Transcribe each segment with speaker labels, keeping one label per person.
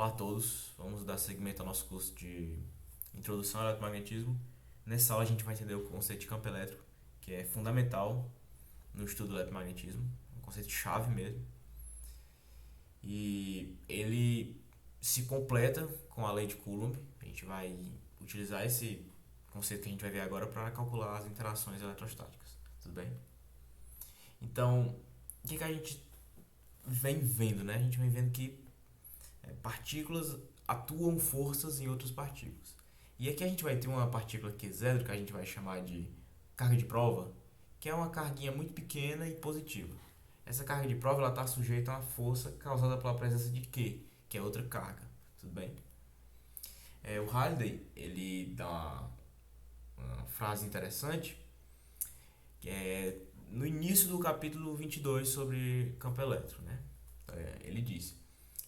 Speaker 1: Olá a todos, vamos dar seguimento ao nosso curso de Introdução ao Eletromagnetismo. Nessa aula a gente vai entender o conceito de campo elétrico, que é fundamental no estudo do eletromagnetismo, um conceito chave mesmo. E ele se completa com a lei de Coulomb. A gente vai utilizar esse conceito que a gente vai ver agora para calcular as interações eletrostáticas, tudo bem? Então, o que a gente vem vendo, né? A gente vem vendo que partículas atuam forças em outras partículas. E aqui a gente vai ter uma partícula Q0 que a gente vai chamar de carga de prova, que é uma carguinha muito pequena e positiva. Essa carga de prova está sujeita a uma força causada pela presença de Q, que é outra carga, tudo bem? O Halliday ele dá uma frase interessante, que é no início do capítulo 22 sobre campo elétrico, né? Ele diz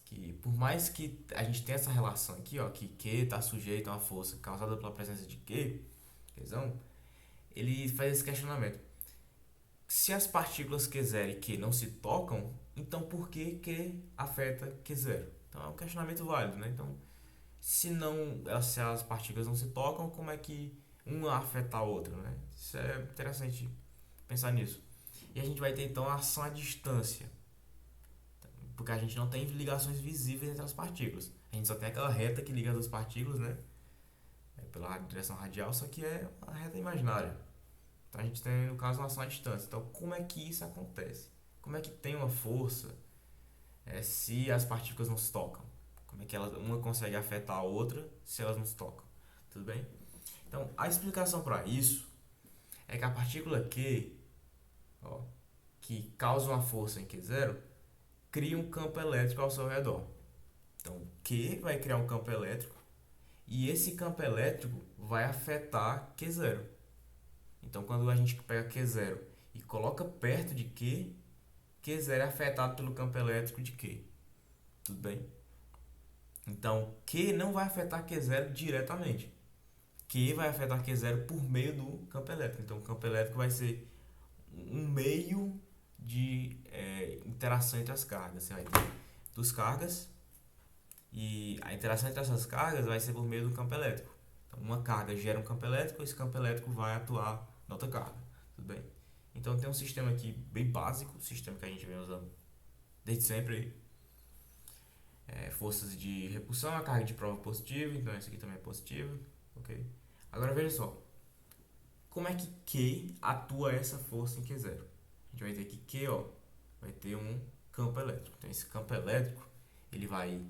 Speaker 1: que por mais que a gente tenha essa relação aqui, ó, que Q está sujeito a uma força causada pela presença de Q, quezão, ele faz esse questionamento. Se as partículas Q0 e Q não se tocam, então por que Q afeta Q0? Então é um questionamento válido, né? Então, se as partículas não se tocam, como é que uma afeta a outra, né? Isso é interessante pensar nisso. E a gente vai ter então a ação à distância, porque a gente não tem ligações visíveis entre as partículas. A gente só tem aquela reta que liga as duas partículas, né? Pela direção radial, só que é uma reta imaginária. Então a gente tem, no caso, uma ação à distância. Então, como é que isso acontece? Como é que tem uma força se as partículas não se tocam? Como é que uma consegue afetar a outra se elas não se tocam? Tudo bem? Então, a explicação para isso é que a partícula Q, ó, que causa uma força em Q0, cria um campo elétrico ao seu redor. Então, Q vai criar um campo elétrico e esse campo elétrico vai afetar Q0. Então, quando a gente pega Q0 e coloca perto de Q, Q0 é afetado pelo campo elétrico de Q. Tudo bem? Então, Q não vai afetar Q0 diretamente. Q vai afetar Q0 por meio do campo elétrico. Então, o campo elétrico vai ser um meio de interação entre as cargas. Você vai ter duas cargas e a interação entre essas cargas vai ser por meio do campo elétrico. Então, uma carga gera um campo elétrico e esse campo elétrico vai atuar na outra carga. Tudo bem? Então, tem um sistema aqui bem básico, um sistema que a gente vem usando desde sempre. Forças de repulsão, a carga de prova positiva, então essa aqui também é positiva. Ok? Agora, veja só. Como é que Q atua essa força em Q0? A gente vai ter que Q, ó, vai ter um campo elétrico. Então, esse campo elétrico ele vai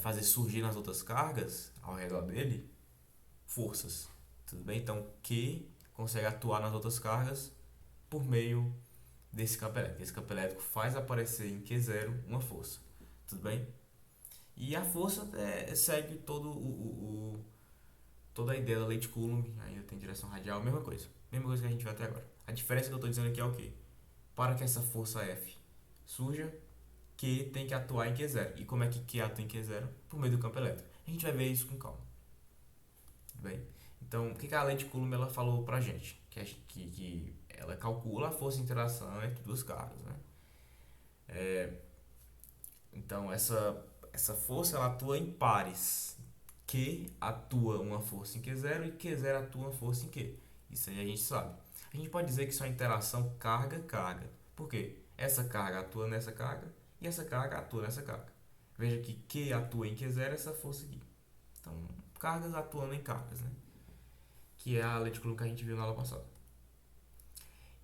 Speaker 1: fazer surgir nas outras cargas ao redor dele forças. Tudo bem? Então, Q consegue atuar nas outras cargas por meio desse campo elétrico. Esse campo elétrico faz aparecer em Q0 uma força. Tudo bem? E a força segue toda a ideia da lei de Coulomb, ainda tem direção radial, mesma coisa. Mesma coisa que a gente viu até agora. A diferença que eu estou dizendo aqui é o quê? Para que essa força F surja, Q tem que atuar em Q0. E como é que Q atua em Q0? Por meio do campo elétrico. A gente vai ver isso com calma. Tudo bem? Então, o que a lei de Coulomb ela falou pra gente? Que ela calcula a força de interação entre duas cargas, né? Então, essa força ela atua em pares. Q atua uma força em Q0 e Q0 atua uma força em Q. Isso aí a gente sabe. A gente pode dizer que isso é uma interação carga-carga. Por quê? Essa carga atua nessa carga e essa carga atua nessa carga. Veja que Q atua em Q0 essa força aqui. Então, cargas atuando em cargas, né? Que é a lei de Coulomb que a gente viu na aula passada.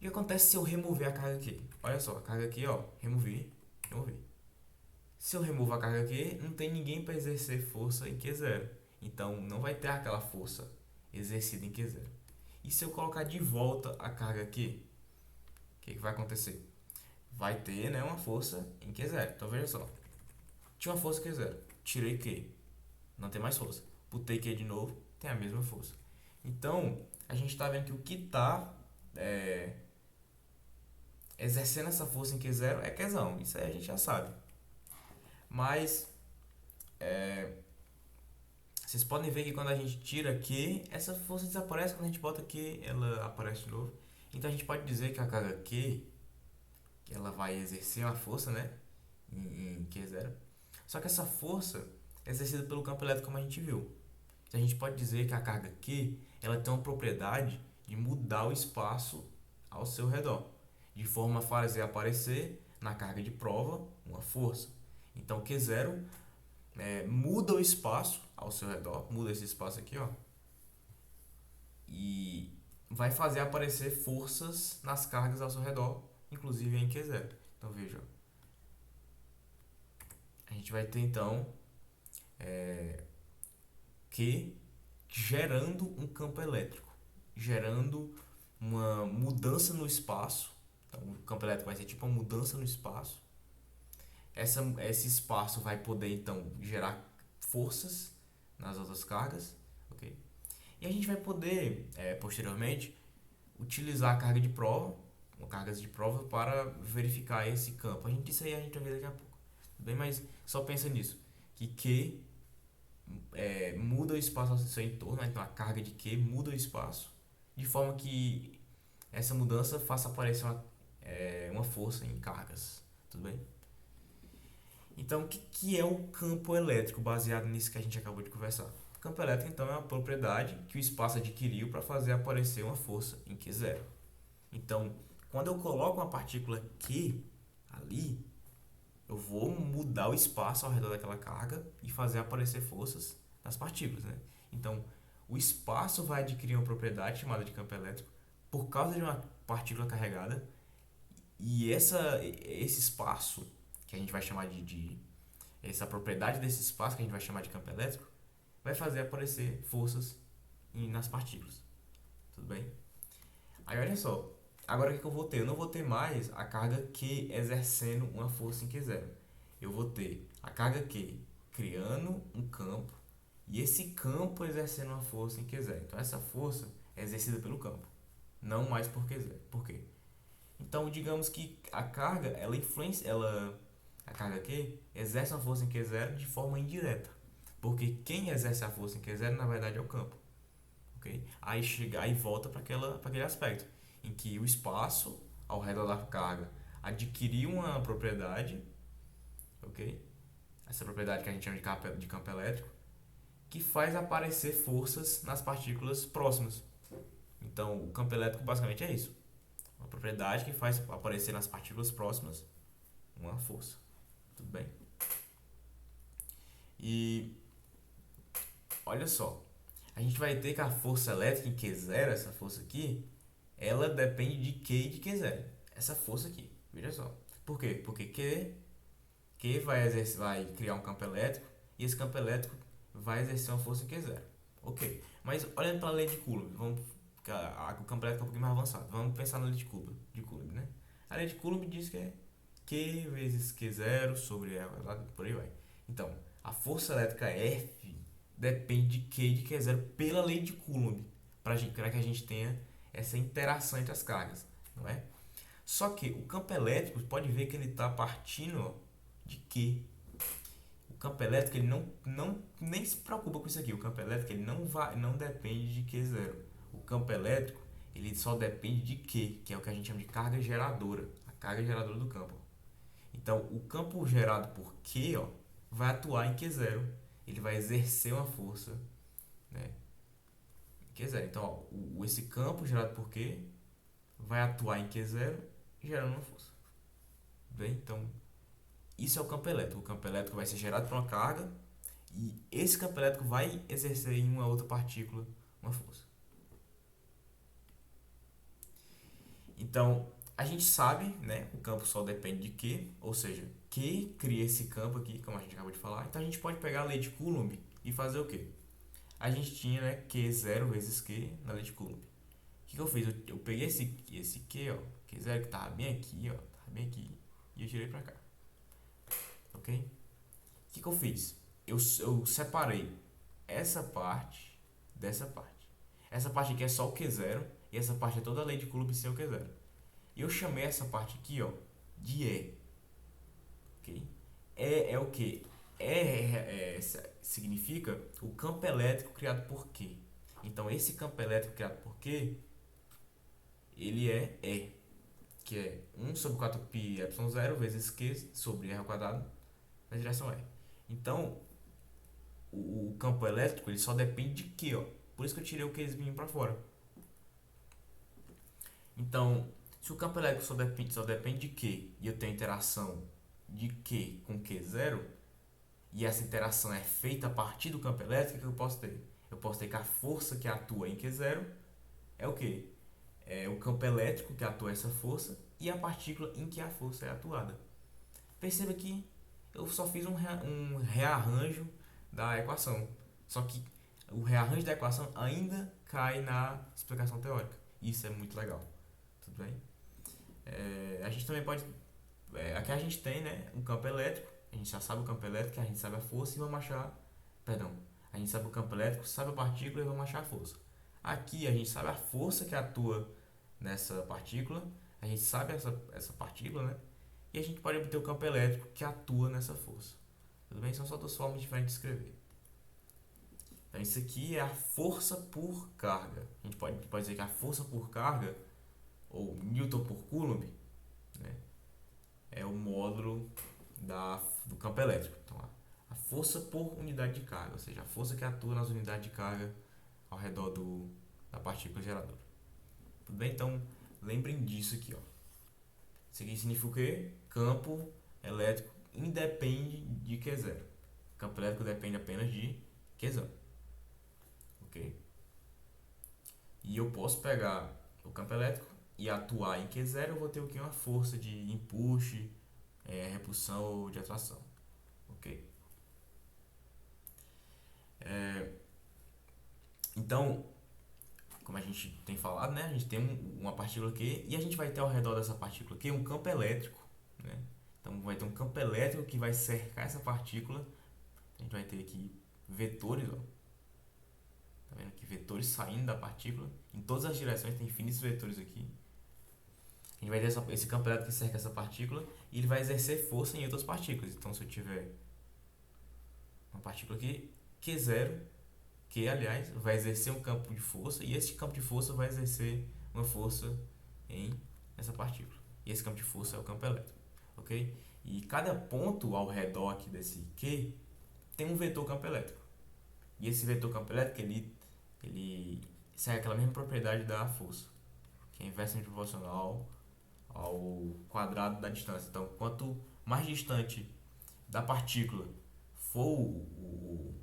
Speaker 1: E o que acontece se eu remover a carga aqui? Olha só, a carga aqui, ó, remover. Se eu removo a carga aqui, não tem ninguém para exercer força em Q0. Então, não vai ter aquela força exercida em Q0. E se eu colocar de volta a carga aqui, o que vai acontecer? Vai ter, né, uma força em Q0. Então, veja só. Tinha uma força em Q0. Tirei Q. Não tem mais força. Botei Q de novo. Tem a mesma força. Então, a gente está vendo que o que está exercendo essa força em Q0 é Qzão. Isso aí a gente já sabe. Mas vocês podem ver que quando a gente tira Q, essa força desaparece. Quando a gente bota Q, ela aparece de novo. Então a gente pode dizer que a carga Q, que ela vai exercer uma força, né, em Q0. Só que essa força é exercida pelo campo elétrico, como a gente viu. Então a gente pode dizer que a carga Q ela tem uma propriedade de mudar o espaço ao seu redor, de forma a fazer aparecer na carga de prova uma força. Então Q0 muda o espaço ao seu redor, muda esse espaço aqui, ó, e vai fazer aparecer forças nas cargas ao seu redor, inclusive em Q0. Então veja, a gente vai ter então Q gerando um campo elétrico, gerando uma mudança no espaço. Então, o campo elétrico vai ser tipo uma mudança no espaço. Esse espaço vai poder então gerar forças nas outras cargas, ok? E a gente vai poder posteriormente utilizar a carga de prova, cargas de prova para verificar esse campo. Isso aí a gente vai ver daqui a pouco. Tudo bem? Mas só pensa nisso, que Q muda o espaço ao seu entorno, né? Então a carga de Q muda o espaço, de forma que essa mudança faça aparecer uma força em cargas. Tudo bem? Então, o que é o campo elétrico, baseado nisso que a gente acabou de conversar? O campo elétrico, então, é uma propriedade que o espaço adquiriu para fazer aparecer uma força em Q0. Então, quando eu coloco uma partícula Q ali, eu vou mudar o espaço ao redor daquela carga e fazer aparecer forças nas partículas, né? Então, o espaço vai adquirir uma propriedade chamada de campo elétrico por causa de uma partícula carregada, e esse espaço, que a gente vai chamar essa propriedade desse espaço, que a gente vai chamar de campo elétrico, vai fazer aparecer forças nas partículas. Tudo bem? Aí olha só, agora o que eu vou ter? Eu não vou ter mais a carga Q exercendo uma força em Q0. Eu vou ter a carga Q criando um campo e esse campo exercendo uma força em Q0. Então essa força é exercida pelo campo, não mais por Q0. Por quê? Então digamos que a carga, a carga Q exerce uma força em Q0 de forma indireta, porque quem exerce a força em Q0 na verdade é o campo. Okay? Aí volta para aquele aspecto em que o espaço ao redor da carga adquiriu uma propriedade, ok? Essa propriedade que a gente chama de campo elétrico, que faz aparecer forças nas partículas próximas. Então, o campo elétrico basicamente é isso, uma propriedade que faz aparecer nas partículas próximas uma força. Tudo bem? E olha só, a gente vai ter que a força elétrica em Q0, essa força aqui, ela depende de Q e de Q0. Essa força aqui, veja só. Por quê? Porque Q vai criar um campo elétrico e esse campo elétrico vai exercer uma força em Q0. Ok, mas olhando para a lei de Coulomb, o campo elétrico é um pouquinho mais avançado. Vamos pensar na lei de Coulomb, né? A lei de Coulomb diz que é Q vezes Q0 sobre E, por aí vai. Então, a força elétrica F depende de Q e de Q0 pela lei de Coulomb, para que a gente tenha essa interação entre as cargas, não é? Só que o campo elétrico, pode ver que ele está partindo de Q. O campo elétrico ele nem se preocupa com isso aqui. O campo elétrico ele não depende de Q0. O campo elétrico ele só depende de Q, que é o que a gente chama de carga geradora, a carga geradora do campo. Então, o campo gerado por Q, ó, vai atuar em Q0. Ele vai exercer uma força, né? Q0. Então, ó, esse campo gerado por Q vai atuar em Q0, gerando uma força. Bem, então, isso é o campo elétrico. O campo elétrico vai ser gerado por uma carga e esse campo elétrico vai exercer em uma outra partícula uma força. Então, a gente sabe, né, o campo só depende de Q, ou seja, Q cria esse campo aqui, como a gente acabou de falar. Então, a gente pode pegar a lei de Coulomb e fazer o quê? A gente tinha, né, Q0 vezes Q na lei de Coulomb. O que eu fiz? Eu peguei esse Q, ó, Q0 que tava bem aqui, ó, tava bem aqui, e eu tirei pra cá. Ok? O que eu fiz? Eu separei essa parte dessa parte. Essa parte aqui é só o Q0 e essa parte é toda a lei de Coulomb sem o Q0. E eu chamei essa parte aqui, ó, de E. Ok? E é o que? Significa o campo elétrico criado por Q. Então esse campo elétrico criado por Q, ele é E, que é 1 sobre 4 π ε0 vezes Q sobre R ao quadrado na direção R. Então, o campo elétrico ele só depende de Q, ó. Por isso que eu tirei o Qzinho para fora. Então, se o campo elétrico só depende de Q e eu tenho interação de Q com Q0, e essa interação é feita a partir do campo elétrico, o que eu posso ter? Eu posso ter que a força que atua em Q0 é o quê? É o campo elétrico que atua essa força e a partícula em que a força é atuada. Perceba que eu só fiz um rearranjo da equação. Só que o rearranjo da equação ainda cai na explicação teórica. Isso é muito legal. Tudo bem? A gente também pode... aqui a gente tem, né, um campo elétrico. A gente já sabe o campo elétrico, a gente sabe a força e vamos achar... Perdão. A gente sabe o campo elétrico, sabe a partícula e vamos achar a força. Aqui a gente sabe a força que atua nessa partícula. A gente sabe essa partícula, né? E a gente pode obter o campo elétrico que atua nessa força. Tudo bem? São só duas formas diferentes de escrever. Então, isso aqui é a força por carga. A gente pode dizer que a força por carga, ou Newton por Coulomb, né, é o módulo do campo elétrico. Então, a força por unidade de carga, ou seja, a força que atua nas unidades de carga ao redor da partícula geradora. Tudo bem? Então, lembrem disso aqui, ó. Isso aqui significa o quê? Campo elétrico independe de Q0. Campo elétrico depende apenas de Q0. Ok? E eu posso pegar o campo elétrico e atuar em Q0, eu vou ter o quê? Uma força de empuxo, repulsão ou de atração. Ok? Então, como a gente tem falado, né? A gente tem uma partícula Q e a gente vai ter ao redor dessa partícula Q um campo elétrico, né? Então vai ter um campo elétrico que vai cercar essa partícula. A gente vai ter aqui vetores, ó. Tá vendo aqui? Vetores saindo da partícula. Em todas as direções tem infinitos vetores aqui. A gente vai ter esse campo elétrico que cerca essa partícula e ele vai exercer força em outras partículas. Então se eu tiver uma partícula aqui, Q0, que aliás vai exercer um campo de força e esse campo de força vai exercer uma força em essa partícula. E esse campo de força é o campo elétrico, ok? E cada ponto ao redor aqui desse Q tem um vetor campo elétrico. E esse vetor campo elétrico ele segue aquela mesma propriedade da força, que é inversamente proporcional ao quadrado da distância. Então, quanto mais distante da partícula for o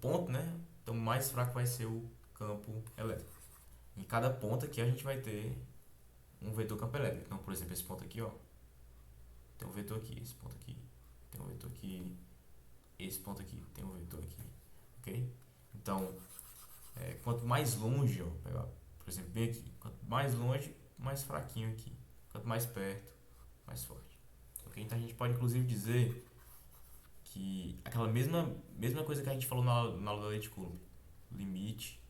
Speaker 1: ponto, né? Então mais fraco vai ser o campo elétrico. Em cada ponto aqui a gente vai ter um vetor campo elétrico. Então, por exemplo, esse ponto aqui, ó, tem um vetor aqui, esse ponto aqui, tem um vetor aqui, esse ponto aqui, tem um vetor aqui, ok? Então, quanto mais longe, ó, pegar, por exemplo, bem aqui, quanto mais longe, mais fraquinho aqui, quanto mais perto, mais forte, ok? Então a gente pode inclusive dizer que aquela mesma coisa que a gente falou na aula da lei de Coulomb, limite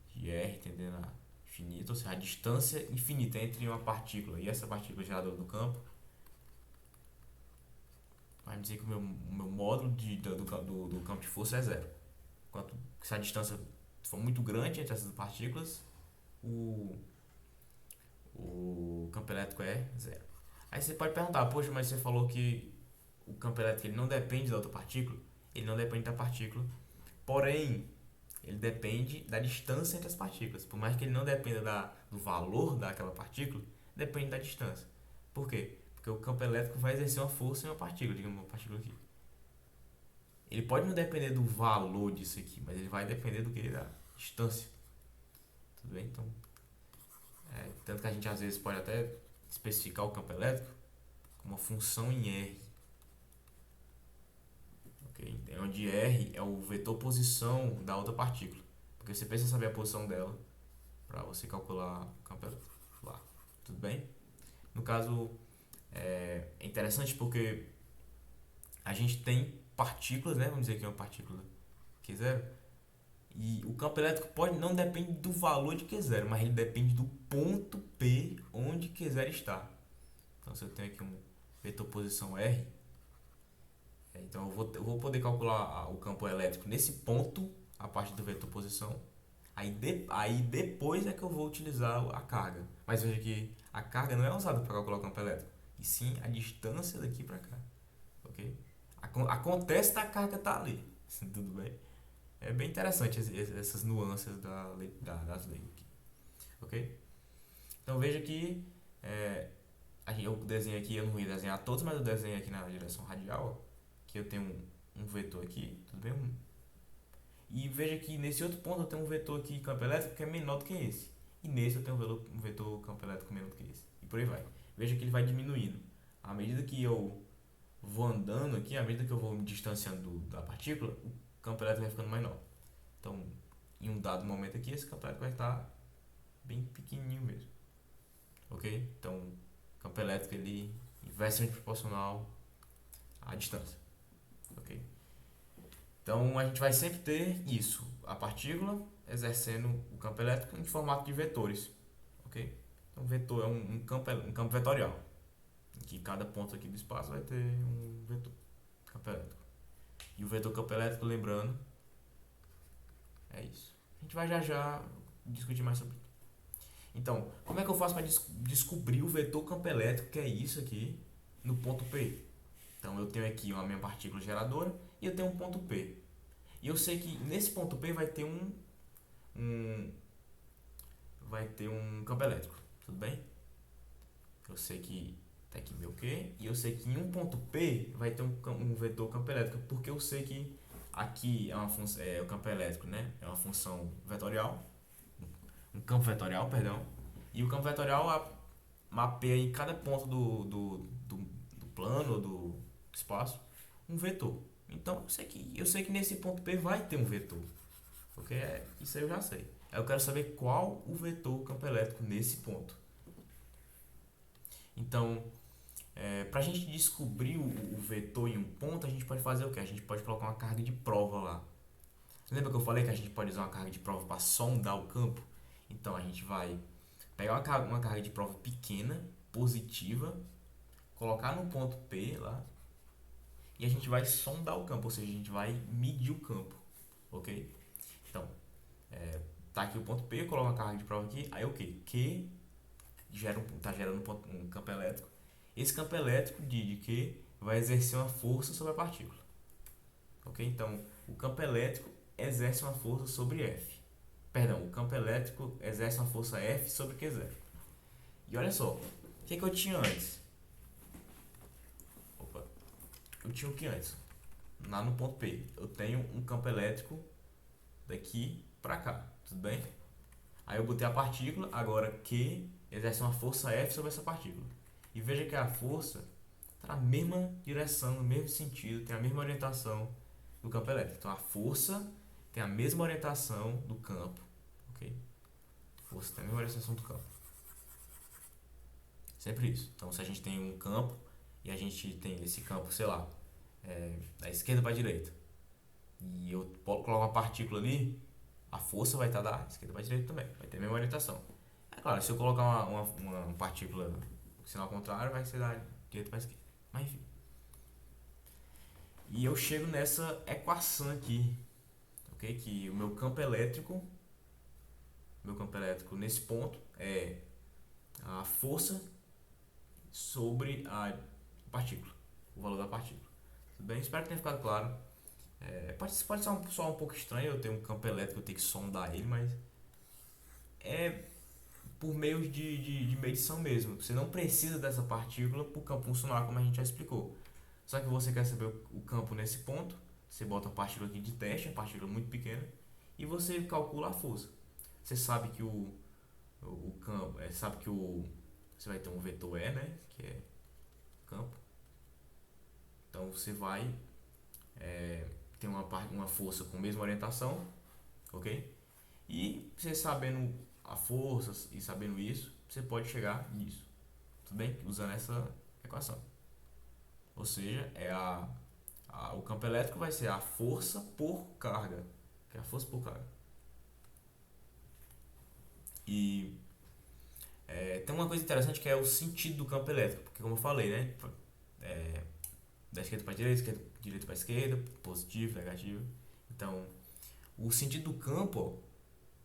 Speaker 1: de R tendendo a infinito, ou seja, a distância infinita entre uma partícula e essa partícula geradora do campo, vai dizer que o meu módulo do campo de força é zero. Se a distância for muito grande entre essas partículas, o campo elétrico é zero. Aí você pode perguntar, poxa, mas você falou que o campo elétrico ele não depende da outra partícula? Ele não depende da partícula, porém, ele depende da distância entre as partículas. Por mais que ele não dependa do valor daquela partícula, depende da distância. Por quê? Porque o campo elétrico vai exercer uma força em uma partícula, digamos uma partícula aqui. Ele pode não depender do valor disso aqui, mas ele vai depender do que? Da distância. Tudo bem? Então, tanto que a gente às vezes pode até especificar o campo elétrico como uma função em R. Okay? Onde R é o vetor posição da outra partícula. Porque você precisa saber a posição dela para você calcular o campo elétrico lá. Tudo bem? No caso, é interessante porque a gente tem partículas, né? Vamos dizer que é uma partícula Q0. E o campo elétrico não depende do valor de Q0, mas ele depende do ponto P onde Q0 está. Então, se eu tenho aqui um vetor posição R, então eu vou poder calcular o campo elétrico nesse ponto, a partir do vetor posição. Aí depois é que eu vou utilizar a carga. Mas veja que a carga não é usada para calcular o campo elétrico, e sim a distância daqui para cá, ok? Acontece da carga tá ali, tudo bem? É bem interessante essas nuances das leis aqui, ok? Então veja que é, eu desenho aqui, eu não ia desenhar todos, mas eu desenho aqui na direção radial, ó, que eu tenho um vetor aqui, tudo bem? E veja que nesse outro ponto eu tenho um vetor aqui campo elétrico que é menor do que esse. E nesse eu tenho um vetor campo elétrico menor do que esse. E por aí vai. Veja que ele vai diminuindo. À medida que eu vou andando aqui, à medida que eu vou me distanciando da partícula, o campo elétrico vai ficando menor. Então, em um dado momento aqui, esse campo elétrico vai estar bem pequenininho mesmo. Ok? Então, o campo elétrico ele inversamente proporcional à distância. Ok? Então a gente vai sempre ter isso, a partícula exercendo o campo elétrico em formato de vetores, ok? Então vetor é um campo vetorial, em que cada ponto aqui do espaço vai ter um vetor campo elétrico. E o vetor campo elétrico, lembrando, é isso. A gente vai já discutir mais sobre isso. Então, como é que eu faço para descobrir o vetor campo elétrico, que é isso aqui, no ponto P? Então eu tenho aqui uma minha partícula geradora e eu tenho um ponto P. E eu sei que nesse ponto P um vai ter um campo elétrico, tudo bem? Eu sei que tá aqui meu Q e eu sei que em um ponto P vai ter um vetor campo elétrico, porque eu sei que aqui é uma função, o campo elétrico, né? É uma função vetorial, um campo vetorial, perdão. E o campo vetorial mapeia em cada ponto do plano, do espaço, um vetor. Então eu sei que nesse ponto P vai ter um vetor. Porque isso aí eu já sei. Aí eu quero saber qual o vetor campo elétrico nesse ponto. Então, para a gente descobrir o vetor em um ponto, a gente pode fazer o quê? A gente pode colocar uma carga de prova lá. Lembra que eu falei que a gente pode usar uma carga de prova para sondar o campo? Então a gente vai pegar uma carga de prova pequena, positiva, colocar no ponto P lá, e a gente vai sondar o campo, ou seja, a gente vai medir o campo, ok? Então, tá aqui o ponto P, eu coloco uma carga de prova aqui, aí o que? Q tá gerando um campo elétrico. Esse campo elétrico de Q vai exercer uma força sobre a partícula, ok? Então, o campo elétrico exerce uma força sobre F. Perdão, o campo elétrico exerce uma força F sobre Q0. E olha só, o que eu tinha antes? Opa, eu tinha o que antes? Lá no ponto P, eu tenho um campo elétrico daqui para cá, tudo bem? Aí eu botei a partícula, agora Q exerce uma força F sobre essa partícula. E veja que a força está na mesma direção, no mesmo sentido, tem a mesma orientação do campo elétrico. Então a força tem a mesma orientação do campo, ok? Força tem a mesma orientação do campo. Sempre isso. Então se a gente tem um campo e a gente tem esse campo, sei lá, da esquerda para a direita, e eu coloco uma partícula ali, a força vai estar da esquerda para a direita também, vai ter a mesma orientação. É claro, se eu colocar uma partícula com sinal contrário, vai ser da direita para a esquerda. Mas enfim. E eu chego nessa equação aqui, ok? Que o meu campo elétrico nesse ponto é a força sobre a partícula, o valor da partícula. Tudo bem? Espero que tenha ficado claro. Pode ser só um pouco estranho eu ter um campo elétrico, eu ter que sondar ele, mas é por meio de medição mesmo. Você não precisa dessa partícula para o campo funcionar como a gente já explicou. Só que você quer saber o campo nesse ponto, você bota a partícula aqui de teste, a partícula muito pequena, e você calcula a força. Você sabe que o campo, sabe que você vai ter um vetor E, né, que é campo. Então você vai ter uma força com a mesma orientação, ok? E você sabendo a força e sabendo isso, você pode chegar nisso, tudo bem? Usando essa equação. Ou seja, o campo elétrico vai ser a força por carga, que é a força por carga. E tem uma coisa interessante que é o sentido do campo elétrico, porque como eu falei, né? Da esquerda para a direita, direita para a esquerda, positivo, negativo. Então, o sentido do campo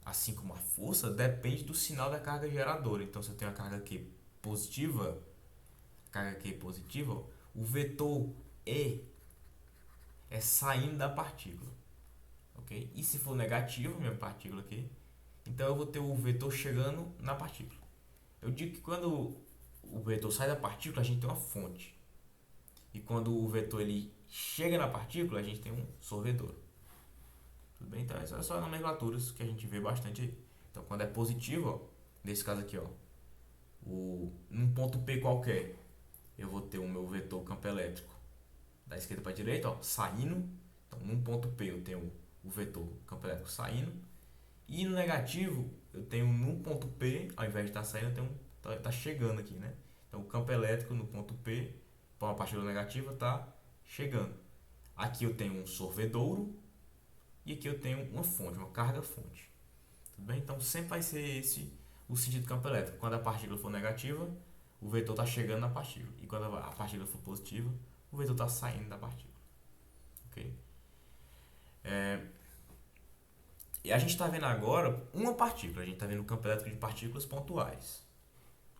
Speaker 1: assim como a força, depende do sinal da carga geradora. Então, se eu tenho a carga Q positiva, o vetor E é saindo da partícula, ok? E se for negativo, minha partícula aqui, então eu vou ter o vetor chegando na partícula. Eu digo que quando o vetor sai da partícula, a gente tem uma fonte. E quando o vetor ele chega na partícula, a gente tem um sorvedor. Tudo bem? Então, essas são as nomenclaturas que a gente vê bastante aí. Então, quando é positivo, ó, nesse caso aqui, ó, num ponto P qualquer, eu vou ter o meu vetor campo elétrico da esquerda para a direita, ó, saindo. Então, num ponto P eu tenho o vetor campo elétrico saindo. E no negativo, eu tenho num ponto P, ao invés de estar saindo, eu tenho tá chegando aqui, né? Então, o campo elétrico no ponto P, para uma partícula negativa, está chegando. Aqui eu tenho um sorvedouro e aqui eu tenho uma fonte, uma carga-fonte. Tudo bem? Então, sempre vai ser esse o sentido do campo elétrico. Quando a partícula for negativa, o vetor está chegando na partícula. E quando a partícula for positiva, o vetor está saindo da partícula. Ok? E a gente está vendo agora uma partícula. A gente está vendo o campo elétrico de partículas pontuais.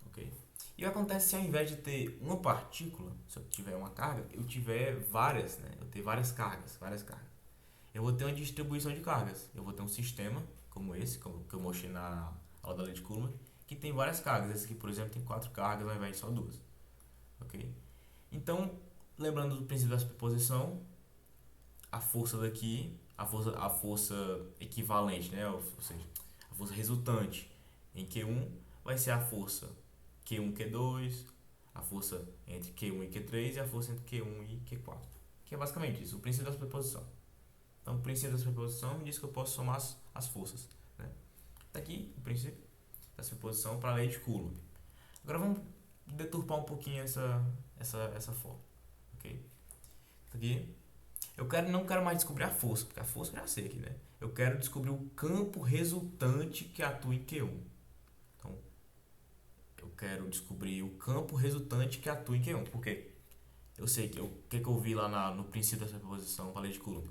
Speaker 1: Ok? E o que acontece se ao invés de ter uma partícula, se eu tiver uma carga, eu tiver várias, né? Eu ter várias cargas. Eu vou ter uma distribuição de cargas. Eu vou ter um sistema como esse, como que eu mostrei na aula da lei de Coulomb, que tem várias cargas. Esse aqui, por exemplo, tem 4 cargas ao invés de só 2. Ok? Então, lembrando do princípio da superposição, a força daqui, a força equivalente, né? Ou seja, a força resultante em Q1 vai ser a força Q1 Q2, a força entre Q1 e Q3 e a força entre Q1 e Q4. Que é basicamente isso, o princípio da superposição. Então, o princípio da superposição me diz que eu posso somar as forças. Né? Tá aqui o princípio da superposição para a lei de Coulomb. Agora vamos deturpar um pouquinho essa forma. Ok? Aqui, não quero mais descobrir a força, porque a força eu já sei aqui, né? Eu quero descobrir o campo resultante que atua em Q1. Então, eu quero descobrir o campo resultante que atua em Q1. Por quê? Eu sei que o que eu vi lá no princípio da superposição para a lei de Coulomb.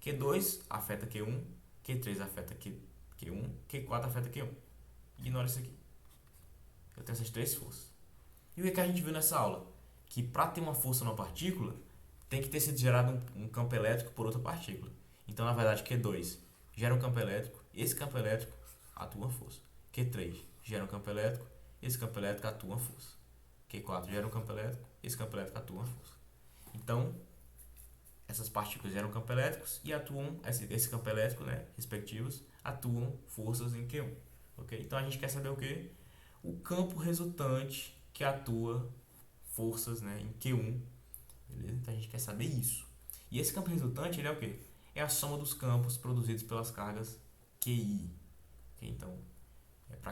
Speaker 1: Q2 afeta Q1, Q3 afeta Q1, Q4 afeta Q1. Ignora isso aqui. Eu tenho essas 3 forças. E o que a gente viu nessa aula? Que para ter uma força numa partícula, tem que ter sido gerado um campo elétrico por outra partícula. Então, na verdade, Q2 gera um campo elétrico, esse campo elétrico atua uma força. Q3 gera um campo elétrico, esse campo elétrico atua uma força. Q4 gera um campo elétrico, esse campo elétrico atua uma força. Então, essas partículas geram campo elétricos e atuam, esse campo elétrico, né, respectivos, atuam forças em Q1. Okay? Então, a gente quer saber o quê? O campo resultante que atua forças, né, em Q1. Beleza? Então a gente quer saber isso. E esse campo resultante ele é o quê? É a soma dos campos produzidos pelas cargas QI. Okay? Então, para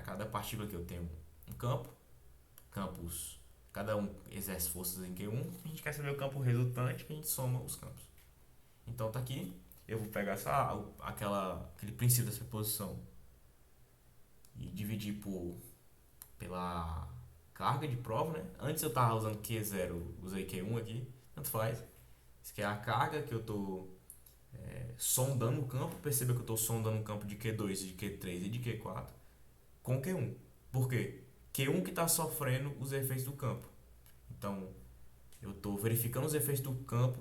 Speaker 1: cada partícula que eu tenho um campos, cada um exerce forças em Q1, a gente quer saber o campo resultante que a gente soma os campos. Então tá aqui, eu vou pegar aquele princípio da superposição e dividir pela carga de prova, né? Antes eu estava usando Q0, usei Q1 aqui, tanto faz. Isso aqui é a carga que eu estou sondando o campo. Perceba que eu estou sondando um campo de Q2, de Q3 e de Q4 com Q1. Por quê? Q1 que está sofrendo os efeitos do campo. Então, eu estou verificando os efeitos do campo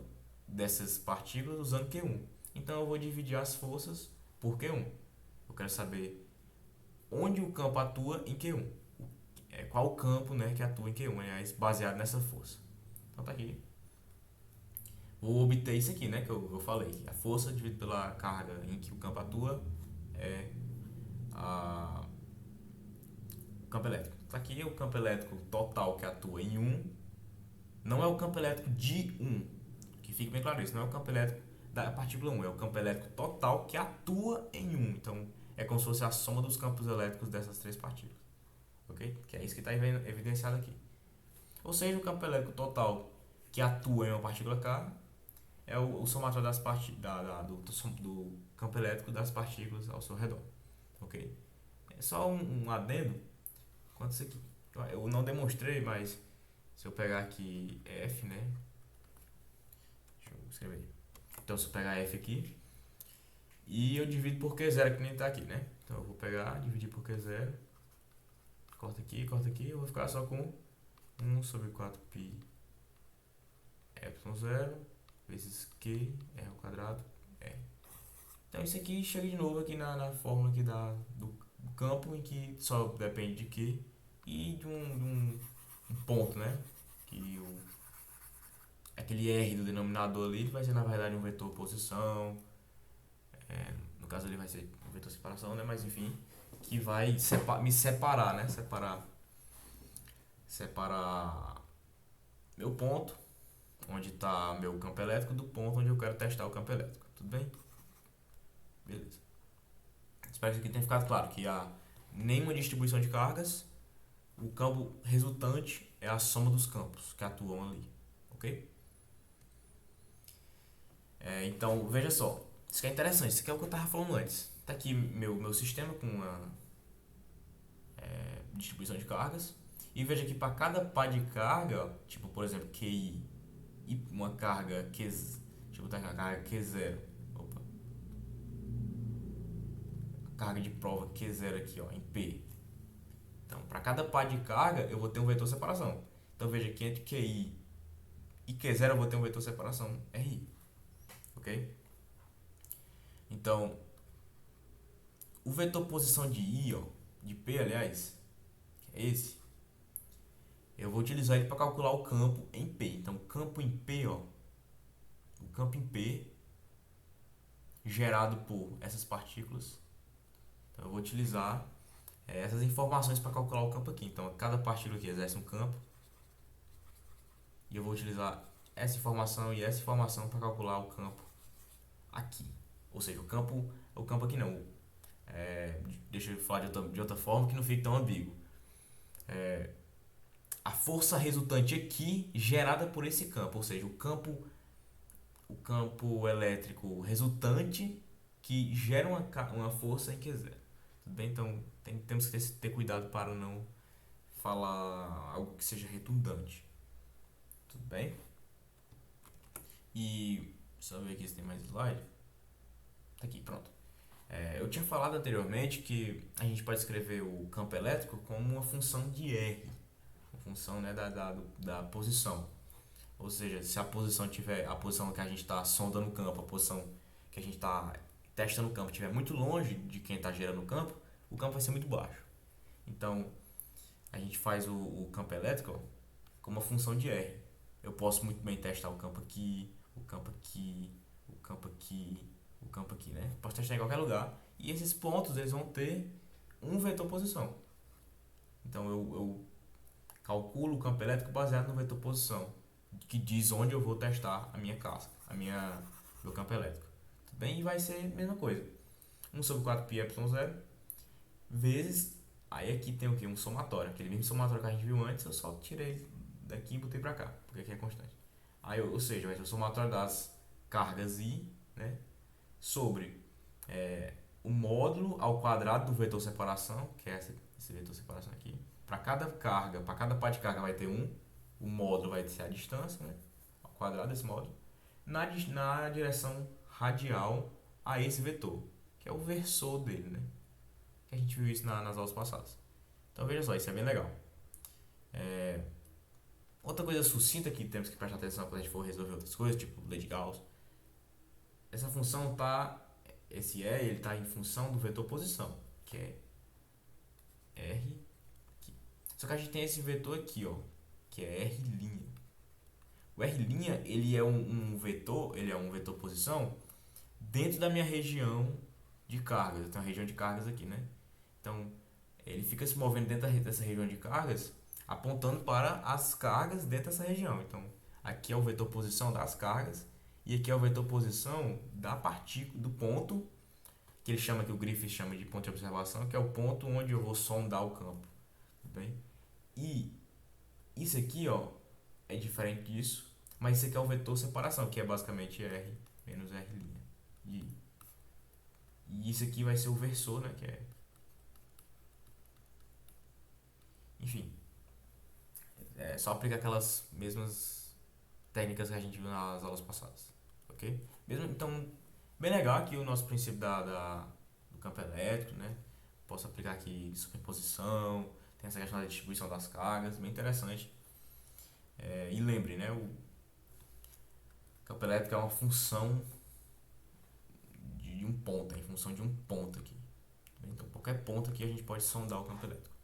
Speaker 1: dessas partículas usando Q1. Então, eu vou dividir as forças por Q1. Eu quero saber onde o campo atua em Q1. Qual o campo, né, que atua em Q1, aliás, baseado nessa força. Então tá aqui. Vou obter isso aqui, né, que eu falei. A força dividida pela carga em que o campo atua é o campo elétrico. Tá aqui o campo elétrico total que atua em 1. Não é o campo elétrico de 1. Que fique bem claro isso. Não é o campo elétrico da partícula 1. É o campo elétrico total que atua em 1. Então é como se fosse a soma dos campos elétricos dessas 3 partículas. Ok? Que é isso que está evidenciado aqui. Ou seja, o campo elétrico total que atua em uma partícula K é o somatório das do campo elétrico das partículas ao seu redor. Ok? É só um adendo. Quanto isso aqui? Eu não demonstrei, mas se eu pegar aqui F, né? Deixa eu escrever. Então, se eu pegar F aqui E eu divido por Q0 que nem tá aqui, né? Então eu vou pegar, dividir por Q0. Corta aqui. Eu vou ficar só com 1 sobre 4π ε0 vezes Q R ao quadrado R. Então isso aqui chega de novo aqui na fórmula aqui do campo, em que só depende de Q e de um ponto, né? Que aquele R do denominador ali vai ser na verdade um vetor posição, no caso ali vai ser um vetor separação, né? Mas enfim, que vai me separar, né? Separar meu ponto, onde está meu campo elétrico, do ponto onde eu quero testar o campo elétrico. Tudo bem? Beleza. Espero que isso aqui tenha ficado claro, que há nenhuma distribuição de cargas, o campo resultante é a soma dos campos que atuam ali, ok? Então, veja só, isso aqui é interessante, isso aqui é o que eu estava falando antes. Está aqui meu sistema com uma distribuição de cargas, e veja que para cada pá de carga, tipo, por exemplo, QI, e uma carga Q, deixa eu botar aqui uma carga Q0, opa, carga de prova Q0 aqui, ó, em P. Então, para cada pá de carga, eu vou ter um vetor separação. Então, veja que entre QI e Q0 eu vou ter um vetor separação RI. Ok? Então, o vetor posição de I, ó, de P, aliás, que é esse, eu vou utilizar ele para calcular o campo em P. Então, campo em P, ó, o campo em P gerado por essas partículas. Então, eu vou utilizar essas informações para calcular o campo aqui. Então, cada partícula aqui exerce um campo. E eu vou utilizar essa informação e essa informação para calcular o campo aqui. Ou seja, o campo aqui não. Deixa eu falar de outra forma que não fique tão ambíguo. A força resultante aqui gerada por esse campo. Ou seja, o campo elétrico resultante que gera uma força em Q0. Tudo bem? Então temos que ter cuidado para não falar algo que seja redundante. Tudo bem? E só ver aqui se tem mais slide. Tá aqui, pronto. Eu tinha falado anteriormente que a gente pode escrever o campo elétrico como uma função de R, uma função, né, da posição. Ou seja, se a posição tiver a posição que a gente está sondando o campo, a posição que a gente está testando o campo estiver muito longe de quem está gerando o campo vai ser muito baixo. Então, a gente faz o campo elétrico como uma função de R. Eu posso muito bem testar o campo aqui, o campo aqui, o campo aqui, o campo aqui, né? Posso testar em qualquer lugar. E esses pontos, eles vão ter um vetor posição. Então, eu calculo o campo elétrico baseado no vetor posição, que diz onde eu vou testar a minha casa, meu campo elétrico. Tudo bem? E vai ser a mesma coisa. 1 sobre 4π ε0 vezes, aí aqui tem o que? Um somatório. Aquele mesmo somatório que a gente viu antes, eu só tirei daqui e botei pra cá, porque aqui é constante. Aí, ou seja, vai ser o somatório das cargas I, né, sobre o módulo ao quadrado do vetor separação, que é esse vetor separação aqui. Para cada pá de carga vai ter o módulo vai ser a distância, né, ao quadrado desse módulo, na direção radial a esse vetor, que é o versor dele, né, que a gente viu isso nas aulas passadas. Então veja só, isso é bem legal. Outra coisa sucinta que temos que prestar atenção quando a gente for resolver outras coisas, tipo lei de Gauss, essa função esse E, ele está em função do vetor posição, que é R aqui. Só que a gente tem esse vetor aqui, ó, que é R'. O R', ele é um vetor posição dentro da minha região de cargas. Eu tenho uma região de cargas aqui, né? Então, ele fica se movendo dentro dessa região de cargas, apontando para as cargas dentro dessa região. Então, aqui é o vetor posição das cargas e aqui é o vetor posição da partícula, do ponto que ele chama, que o Griffith chama de ponto de observação, que é o ponto onde eu vou sondar o campo. Tudo bem? E isso aqui, ó, é diferente disso, mas isso aqui é o vetor separação, que é basicamente R menos R'. E isso aqui vai ser o versor, né, que é... Enfim, é só aplicar aquelas mesmas técnicas que a gente viu nas aulas passadas, ok? Então, Bem legal aqui o nosso princípio do campo elétrico, né? Posso aplicar aqui superposição, tem essa questão da distribuição das cargas, bem interessante. E lembre, né? O campo elétrico é uma função de um ponto, em função de um ponto aqui. Então, qualquer ponto aqui a gente pode sondar o campo elétrico.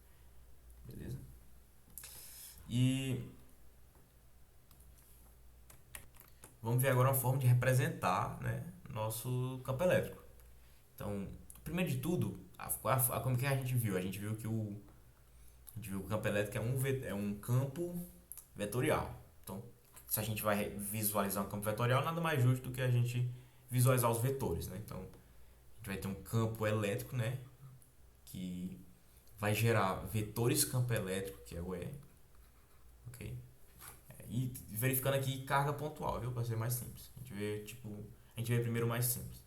Speaker 1: Beleza? E vamos ver agora uma forma de representar, né, nosso campo elétrico. Então, primeiro de tudo, como que a gente viu? A gente viu que o campo elétrico é um campo vetorial. Então, se a gente vai visualizar um campo vetorial, nada mais justo do que a gente visualizar os vetores, né? Então, a gente vai ter um campo elétrico, né, que vai gerar vetores campo elétrico, que é o E, ok? E verificando aqui carga pontual, viu? Para ser mais simples. A gente vê primeiro o mais simples.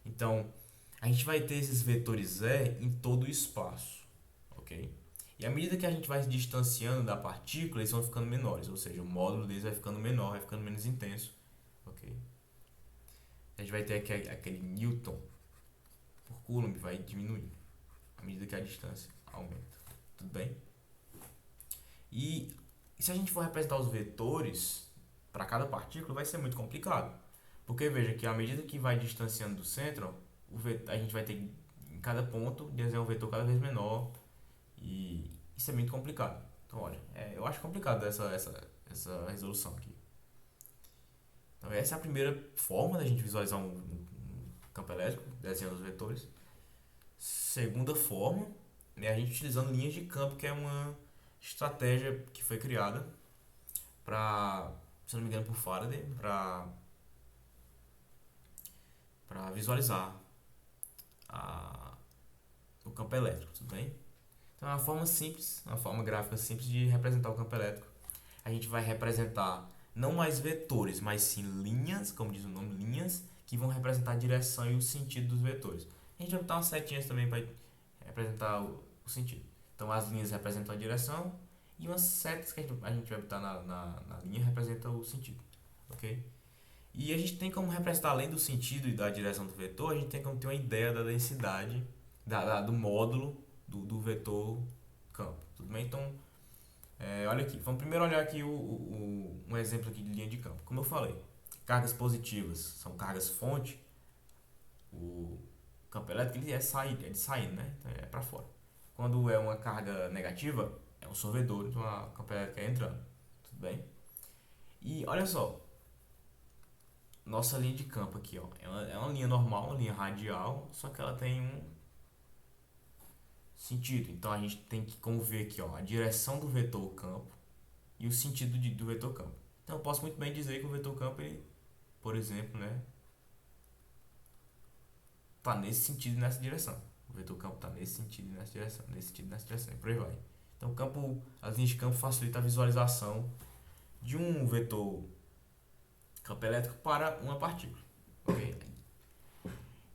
Speaker 1: Então, a gente vai ter esses vetores E em todo o espaço, ok? E à medida que a gente vai se distanciando da partícula, eles vão ficando menores, ou seja, o módulo deles vai ficando menor, vai ficando menos intenso, ok? A gente vai ter aquele Newton por Coulomb, vai diminuindo à medida que a distância aumenta, tudo bem? E se a gente for representar os vetores para cada partícula, vai ser muito complicado. Porque veja que à medida que vai distanciando do centro, a gente vai ter em cada ponto desenhar um vetor cada vez menor. E isso é muito complicado. Então, olha, eu acho complicado essa resolução aqui. Então, essa é a primeira forma da gente visualizar um campo elétrico, desenhando os vetores. Segunda forma é a gente utilizando linhas de campo, que é uma estratégia que foi criada para, se não me engano, por Faraday, para visualizar o campo elétrico, tudo bem? Então é uma forma simples, uma forma gráfica simples de representar o campo elétrico. A gente vai representar não mais vetores, mas sim linhas, como diz o nome, linhas, que vão representar a direção e o sentido dos vetores. A gente vai botar umas setinhas também para representar o sentido. Então as linhas representam a direção e umas setas que a gente vai botar na linha representam o sentido, ok? E a gente tem como representar, além do sentido e da direção do vetor, a gente tem como ter uma ideia da densidade, do módulo do vetor campo, tudo bem? Então, olha aqui, vamos primeiro olhar aqui um exemplo aqui de linha de campo. Como eu falei, cargas positivas são cargas fonte, o campo elétrico ele é de saída, né? Então é para fora. Quando é uma carga negativa, é um solvedor, então a campo elétrica é entrando, tudo bem? E olha só, nossa linha de campo aqui, ó, é uma linha normal, uma linha radial, só que ela tem um sentido. Então a gente tem que como ver aqui, ó, a direção do vetor campo e o sentido do vetor campo. Então eu posso muito bem dizer que o vetor campo, ele, por exemplo, né, tá nesse sentido e nessa direção. O vetor campo tá nesse sentido e nessa direção, nesse sentido e nessa direção, e por aí vai. Então as linhas de campo facilitam a visualização de um vetor campo elétrico para uma partícula, ok?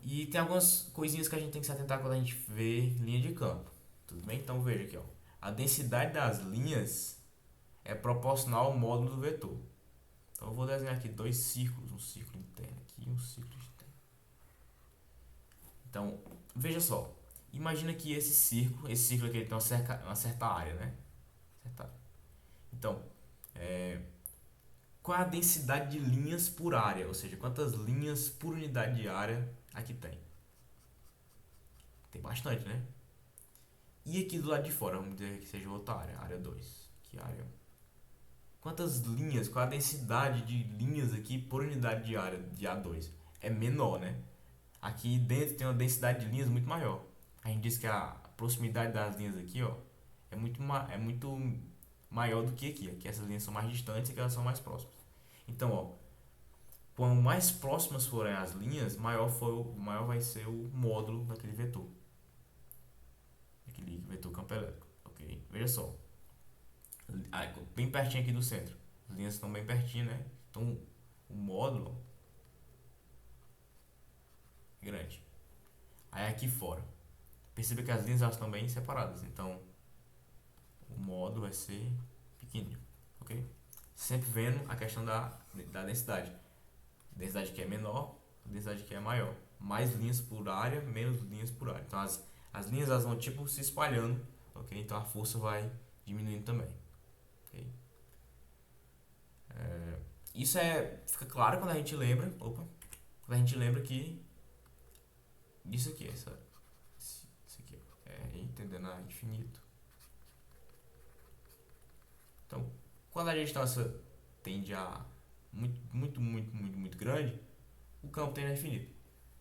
Speaker 1: E tem algumas coisinhas que a gente tem que se atentar quando a gente vê linha de campo, tudo bem? Então veja aqui, ó, a densidade das linhas é proporcional ao módulo do vetor. Então eu vou desenhar aqui dois círculos, um círculo interno aqui e um círculo externo. Então, veja só, imagina que esse círculo aqui ele tem uma certa área, né? Certa área. Então, qual é a densidade de linhas por área? Ou seja, quantas linhas por unidade de área aqui tem? Tem bastante, né? E aqui do lado de fora, vamos dizer que seja outra área 2. Que área? Quantas linhas, qual a densidade de linhas aqui por unidade de área de A2? É menor, né? Aqui dentro tem uma densidade de linhas muito maior. A gente diz que a proximidade das linhas aqui, ó, é muito maior do que aqui. Aqui essas linhas são mais distantes e aqui elas são mais próximas. Então, ó, quanto mais próximas forem as linhas, maior vai ser o módulo daquele vetor. Aquele vetor campo elétrico, ok? Veja só. Bem pertinho aqui do centro. As linhas estão bem pertinho, né? Então, o módulo é grande. Aí aqui fora. Perceba que as linhas elas estão bem separadas. Então, o módulo vai ser pequenininho, ok? Sempre vendo a questão da densidade. Densidade que é menor, a densidade aqui é maior. Mais linhas por área, menos linhas por área. Então as linhas elas vão tipo se espalhando, ok? Então a força vai diminuindo também, ok? Isso fica claro quando a gente lembra, quando a gente lembra que isso aqui, isso aqui é entendendo a infinito. Então, quando a distância tende a muito grande, o campo tende a infinito.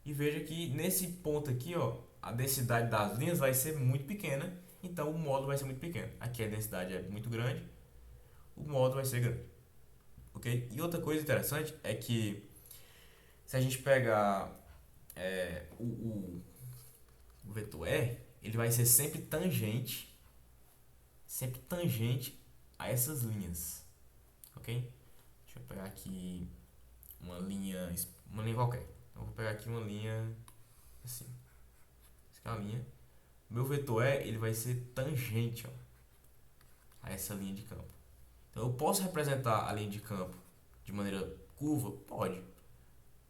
Speaker 1: E veja que nesse ponto aqui, ó, a densidade das linhas vai ser muito pequena, então o módulo vai ser muito pequeno. Aqui a densidade é muito grande, o módulo vai ser grande. Ok? E outra coisa interessante é que se a gente pegar o vetor E, ele vai ser sempre tangente a essas linhas. Ok? Deixa eu pegar aqui uma linha qualquer. Então, eu vou pegar aqui uma linha assim. Essa é a linha. Meu vetor E, ele vai ser tangente, ó, a essa linha de campo. Então eu posso representar a linha de campo de maneira curva? Pode.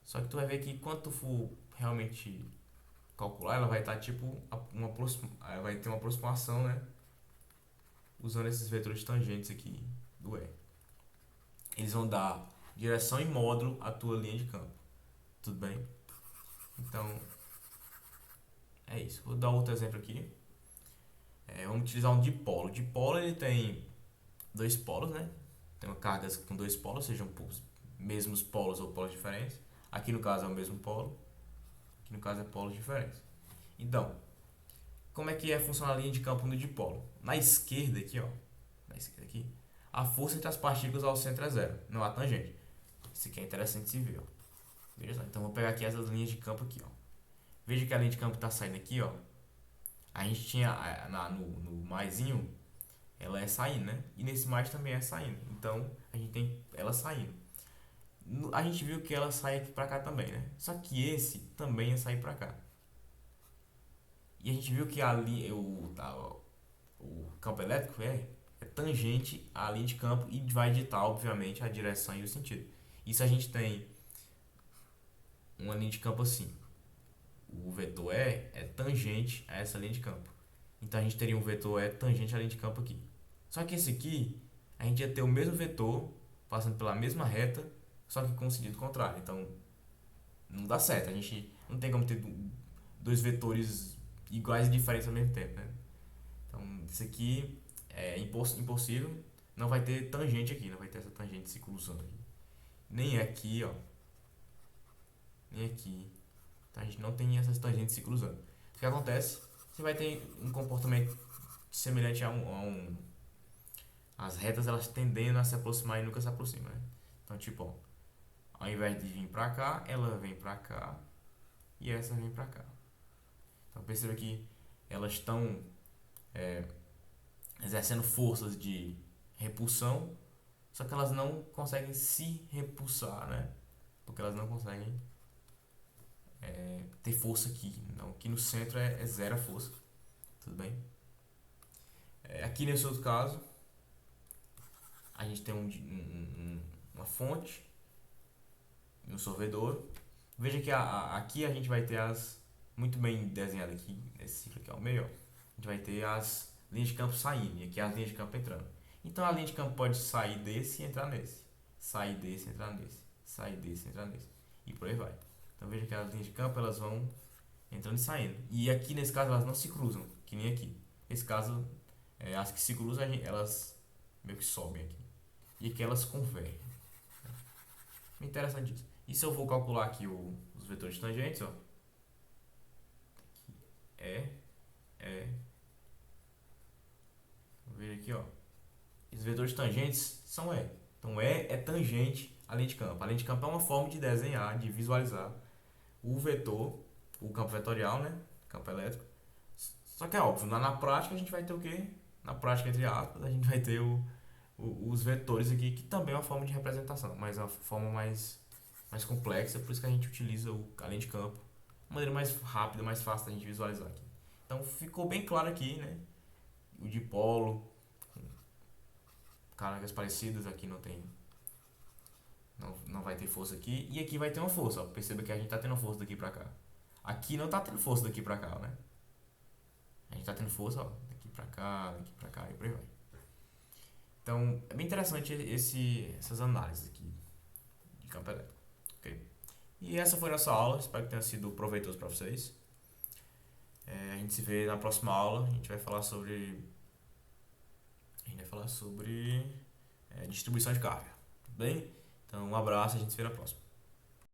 Speaker 1: Só que tu vai ver que quando tu for realmente calcular, ela vai estar tipo vai ter uma aproximação, né? Usando esses vetores tangentes aqui do E. Eles vão dar direção e módulo à tua linha de campo. Tudo bem? Então, é isso. Vou dar outro exemplo aqui. Vamos utilizar um dipolo. O dipolo ele tem dois polos, né? Tem uma carga com dois polos, sejam mesmos polos ou polos diferentes. Aqui no caso é o mesmo polo, aqui no caso é polos diferentes. Então, como é que funciona a linha de campo no dipolo? Na esquerda aqui, ó, na esquerda aqui, a força entre as partículas ao centro é zero, não há tangente. Isso aqui é interessante de se ver, ó. Veja só, então vou pegar aqui essas linhas de campo aqui, ó. Veja que a linha de campo está saindo aqui, ó. A gente tinha no maisinho, ela é saindo, né? E nesse mais também é saindo. Então, a gente tem ela saindo. A gente viu que ela sai aqui pra cá também, né? Só que esse também ia sair pra cá. E a gente viu que ali o campo elétrico é tangente à linha de campo e vai ditar, obviamente, a direção e o sentido. E se a gente tem uma linha de campo assim, o vetor é tangente a essa linha de campo. Então a gente teria um vetor E tangente à linha de campo aqui. Só que esse aqui, a gente ia ter o mesmo vetor passando pela mesma reta, só que com o sentido contrário. Então não dá certo. A gente não tem como ter dois vetores iguais e diferentes ao mesmo tempo, né? Então isso aqui é impossível. Não vai ter tangente aqui, não vai ter essa tangente se cruzando aqui. Nem aqui, ó. Nem aqui. Então a gente não tem essas tangentes se cruzando. O que acontece? Você vai ter um comportamento semelhante as retas elas tendendo a se aproximar e nunca se aproximam, né? Então, tipo, ó, ao invés de vir pra cá, ela vem pra cá e essa vem pra cá. Então, perceba que elas estão exercendo forças de repulsão, só que elas não conseguem se repulsar, né? Porque elas não conseguem ter força aqui. Então, aqui no centro é zero a força. Tudo bem? Aqui nesse outro caso, a gente tem uma fonte e um sorvedor. Veja que aqui a gente vai ter muito bem desenhado aqui, nesse ciclo aqui ao meio, ó, a gente vai ter as linhas de campo saindo e aqui as linhas de campo entrando. Então a linha de campo pode sair desse e entrar nesse. Sair desse e entrar nesse. Sair desse e entrar nesse. E por aí vai. Então veja que as linhas de campo elas vão entrando e saindo. E aqui nesse caso elas não se cruzam, que nem aqui. Nesse caso, as que se cruzam elas meio que sobem aqui. E aqui elas convergem. Interessante isso. E se eu vou calcular aqui os vetores tangentes, ó. Vou ver aqui, ó. Os vetores tangentes são E. Então E é tangente à linha de campo. A linha de campo é uma forma de desenhar, de visualizar o vetor, o campo vetorial, né? Campo elétrico. Só que é óbvio, na prática a gente vai ter o quê? Na prática, entre aspas, a gente vai ter os vetores aqui, que também é uma forma de representação, mas é uma forma mais complexa, por isso que a gente utiliza a linha de campo. Uma maneira mais rápida, mais fácil da gente visualizar aqui. Então ficou bem claro aqui, né? O dipolo, cargas parecidas, aqui não não vai ter força aqui, e aqui vai ter uma força, ó. Perceba que a gente tá tendo força daqui pra cá. Aqui não tá tendo força daqui pra cá, né? A gente tá tendo força, ó, daqui pra cá e por aí vai. Então, é bem interessante essas análises aqui de campo elétrico, ok? E essa foi a nossa aula, espero que tenha sido proveitoso para vocês. A gente se vê na próxima aula, a gente vai falar sobre distribuição de carga, tudo bem? Então, um abraço e a gente se vê na próxima.